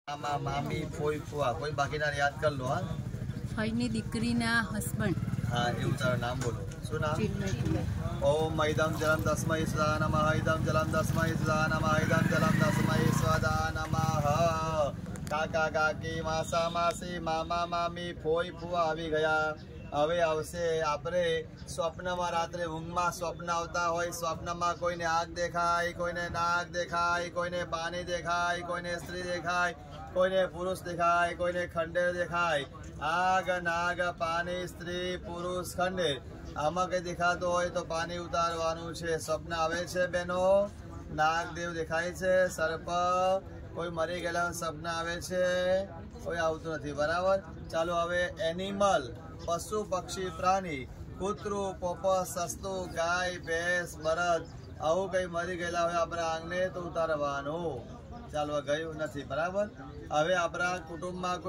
मामा मामी फोई फुआ कोई बाकीना याद कर लो। हाँ ફઈની દીકરીના હસબન્ડ। हाँ એવું તારું નામ બોलो। શું નામ? ओम इदं जलं तस्मै सदा नमः। इदं जलं तस्मै सदा नमः। इदं जलं तस्मै सदा नमः। काका काकी मासा मासी मामा मामी फोई फुआ આવી ગયા। હવે આવશે આપણે સ્વપ્નમાં રાત્રે ઊંઘમાં સ્વપ્ન આવતા હોય। સ્વપ્નમાં કોઈને આગ દેખાય, કોઈને નાગ દેખાય, કોઈને પાણી દેખાય, કોઈને સ્ત્રી દેખાય, કોઈને પુરુષ દેખાય, કોઈને ખંડેર દેખાય। આગ નાગ પાણી સ્ત્રી પુરુષ ખંડેર આમાં કંઈ દેખાતો હોય તો પાણી ઉતારવાનું છે। સ્વપ્ન આવે છે બહેનો। નાગદેવ દેખાય છે, સર્પ, કોઈ મરી ગયેલા સપન આવે છે, કોઈ આવતું નથી। બરાબર, ચાલો હવે એનિમલ પશુ પક્ષી પ્રાણી કૂતરું પોપટ સસલું ગાય ભેંસ બળદ આવું કંઈ મરી ગયેલા હોય આપણા આંગણે તો ઉતારવાનું। ચાલો ગયું નથી। બરાબર, હવે આપણા કુટુંબમાં કોઈ